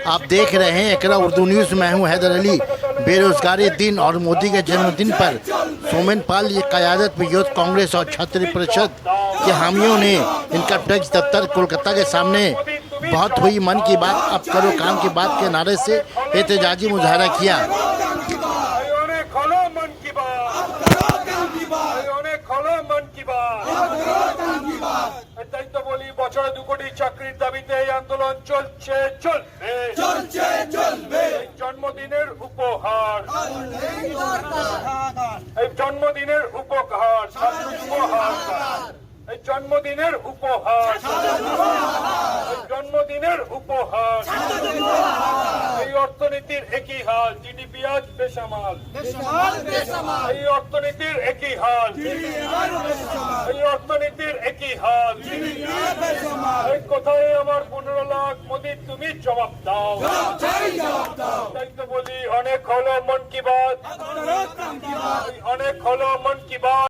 आप देख रहे हैं एकरा उर्दू न्यूज़। मैं हूं हैदर अली। बेरोजगारी दिन और मोदी के जन्मदिन पर सोमेन पाल की क़यादत में यूथ कांग्रेस और छात्र परिषद के हामियों ने इनकम टैक्स दफ्तर कोलकाता के सामने बहुत हुई मन की बात अब करो काम की बात के नारे से एहतजाजी मुजाहरा किया। বছরে 2 কোটি চাকরির দাবিতে এই আন্দোলন চলছে চলবে। জন্মদিনের উপহার, এই জন্মদিনের উপহার, এই জন্মদিনের উপহার, এই জন্মদিনের উপহার। এই অর্থনীতির একই হাল, জিডিপি আজ বেসামাল। এই অর্থনীতির একই হাল, এই অর্থনীতির একই হাল। এই কথায় আমার 15 লাখ মোদি তুমি জবাব দাও। তাই তো বলি অনেক হলো মন কি বাত, অনেক হলো মন কি বাত।